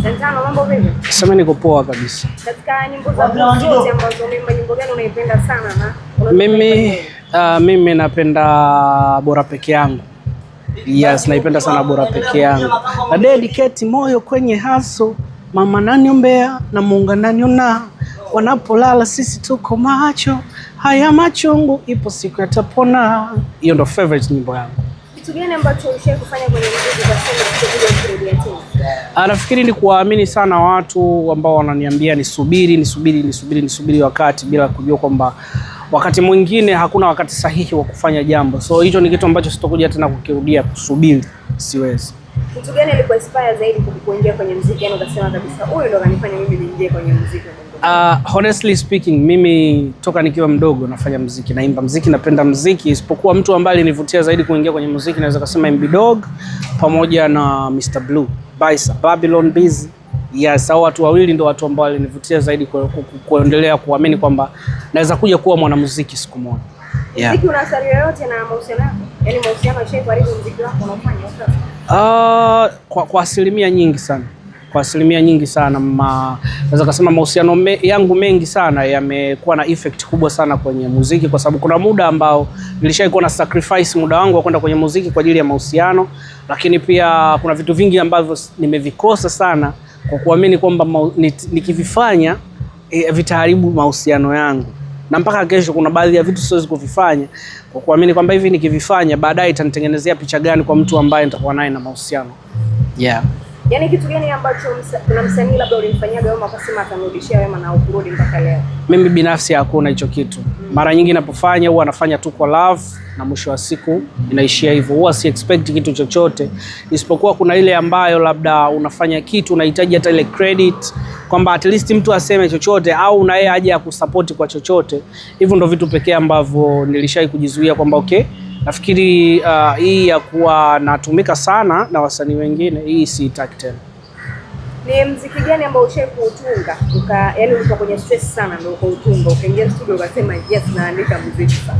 Santano, mambo vipi? Sema niko poa kabisa. Katika nyimbo za zote ambazo umeimba, nyimbo gani unaipenda sana na mimi napenda Bora Peke Yangu. Yes, naipenda sana Bora Peke Yangu. Na dedicate moyo kwenye haso, mama naniombea na Mungu ananiona. Wanapolala sisi tuko macho, haya machungu ipo siku yatapona. Hiyo ndo favorite nyimbo yangu. Kitu gani ambacho ushawahi kufanya kwenye muziki kwa sababu kurudia tena? Nafikiri ni kuwaamini sana watu ambao wananiambia nisubiri wakati, bila kujua kwamba wakati mwingine hakuna wakati sahihi wa kufanya jambo. So hicho ni kitu ambacho sitokuja tena kukirudia, kusubiri siwezi. Kitu gani ilikuinspire zaidi kuingia kwenye muziki, yani ukasema kabisa huyu ndo kanifanya mimi niingie kwenye muziki? Honestly speaking, mimi toka nikiwa mdogo nafanya muziki, naimba muziki, napenda muziki, isipokuwa mtu ambaye alinivutia zaidi kuingia kwenye muziki naweza kusema MB Dog pamoja na Mr Blue, Baisa, Babylon Busy. Yes, hao watu wawili ndio watu ambao walinivutia zaidi kuendelea kuamini kwamba naweza kuja kuwa mwanamuziki siku moja. Yeah. Muziki una athari yoyote na mahusiano yako? Yaani mahusiano yashaiaribu muziki wako unaofanya sasa? Kwa asilimia nyingi sana. Kwa asilimia nyingi sana naweza kusema mahusiano yangu mengi sana yamekuwa na effect kubwa sana kwenye muziki, kwa sababu kuna muda ambao nilishaikuwa na sacrifice muda wangu wa kwenda kwenye muziki kwa ajili ya mahusiano, lakini pia kuna vitu vingi ambavyo nimevikosa sana kwa kuamini kwamba nikivifanya vitaharibu mahusiano yangu, na mpaka kesho kuna baadhi ya vitu siwezi kuvifanya kwa kuamini kwamba hivi nikivifanya baadaye itanitengenezea picha gani kwa mtu ambaye nitakuwa naye na mahusiano. Yeah. Yaani kitu gani ambacho kuna msanii labda ulimfanyaga wema akasema atamrudishia wema na ukurudi mpaka leo? Mimi binafsi hakuna hicho kitu. Mara nyingi ninapofanya huwa nafanya tu kwa love na mwisho wa siku inaishia hivyo. Huwa si expect kitu chochote, isipokuwa kuna ile ambayo labda unafanya kitu unahitaji hata ile credit kwamba at least mtu aseme chochote au na yeye aje akusupport kwa chochote. Hivyo ndo vitu pekee ambavyo nilishai kujizuia kwamba okay, nafikiri hii ya kuwa natumika sana na wasanii wengine, hii siitaki tena. Ni muziki gani ambao ushawahi kuutunga yaani ulikuwa kwenye stress sana ndio ukautunga, ukaingia studio ukasema yes naandika muziki sasa?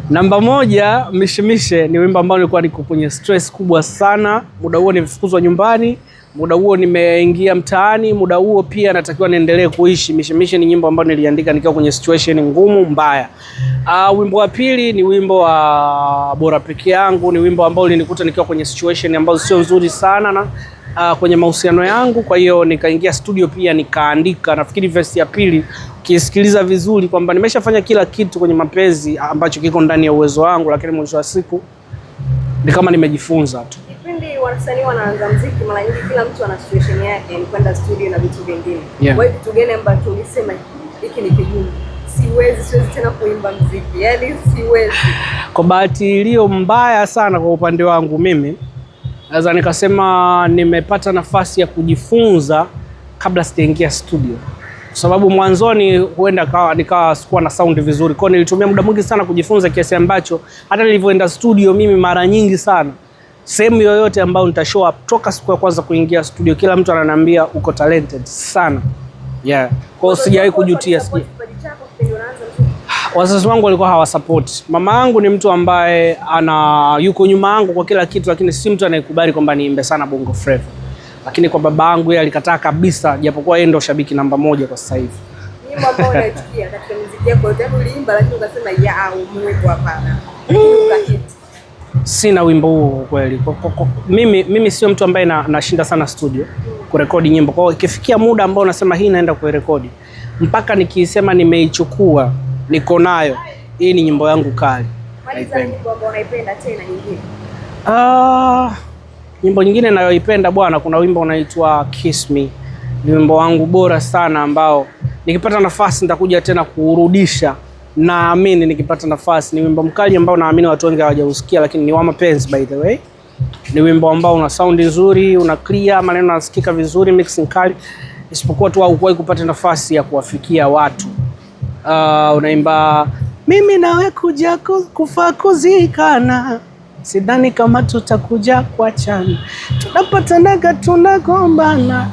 Namba moja, Mishemishe ni wimbo ambao nilikuwa niko kwenye stress kubwa sana. Muda huo nimefukuzwa nyumbani, muda huo nimeingia mtaani, muda huo pia natakiwa niendelee kuishi. Mishemishe ni nyimbo ambayo niliandika nikiwa kwenye situation ngumu mbaya. Wimbo wa pili ni wimbo wa Bora Peke Yangu, ni wimbo ambao ulinikuta nikiwa kwenye situation ambazo sio nzuri sana na kwenye mahusiano yangu, kwa hiyo nikaingia studio pia nikaandika. Nafikiri verse ya pili ukisikiliza vizuri kwamba nimeshafanya kila kitu kwenye mapenzi ambacho kiko ndani ya uwezo wangu, lakini mwisho wa siku ni kama nimejifunza tu. Kipindi wasanii wanaanza muziki mara nyingi kila mtu ana situation yake, ni kwenda studio na vitu vingine. Yeah. Wewe kitu gani ambacho ulisema hiki ni kigumu? Siwezi tena kuimba muziki. Yaani siwezi. Kwa bahati iliyo mbaya sana kwa upande wangu mimi, naweza nikasema nimepata nafasi ya kujifunza kabla sijaingia studio. Kwa sababu mwanzoni huenda nikawa sikuwa na sound vizuri. Kwa nilitumia muda mwingi sana kujifunza kiasi ambacho hata nilivyoenda studio mimi mara nyingi sana sehemu yoyote ambayo nitashow up toka siku ya kwanza kuingia studio kila mtu ananiambia uko talented sana. Yeah. Kwa hiyo sijawahi kujutia. Wazazi wangu walikuwa hawasupport. Mama yangu ni mtu ambaye yuko nyuma yangu kwa kila kitu, lakini si mtu anayekubali kwamba niimbe sana Bongo Flava. Lakini kwa baba yangu yeye alikataa kabisa, japokuwa yeye ndo shabiki namba moja kwa sasa hivi. Nyimbo ambayo unaichukia katika muziki yako yote uliimba lakini ukasema ya umweko hapana. Sina wimbo huo kweli. Mimi sio mtu ambaye nashinda sana studio kurekodi nyimbo. Kwa hiyo ikifikia muda ambao nasema hii naenda kurekodi, mpaka nikisema nimeichukua niko nayo, hii ni nyimbo yangu kali. Maliza nyimbo ambayo unaipenda tena nyingine. Nyimbo nyingine ninayoipenda bwana, kuna wimbo unaitwa Kiss Me. Ni wimbo wangu bora sana ambao nikipata nafasi nitakuja tena kuurudisha. Naamini nikipata nafasi. Ni wimbo mkali ambao naamini watu wengi hawajausikia, lakini ni wa mapenzi by the way. Ni wimbo ambao una sound nzuri, una clear, maneno yanasikika vizuri, mixing kali. Isipokuwa tu haukuwahi kupata nafasi ya kuwafikia watu. Unaimba mimi nawe kuja kufa kuzikana, sidhani kama tutakuja kuachana, tunapatanaga tunagombana,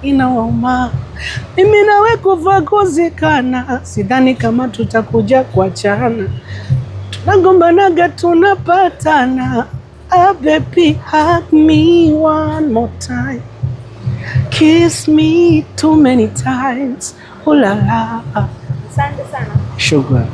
inawauma. Mimi nawe kufa kuzikana, sidhani kama tutakuja kuachana, tunagombanaga tunapatana, Oh baby, hug me one more time. Kiss me too many times. Oh la la. Asante sana. Sugar.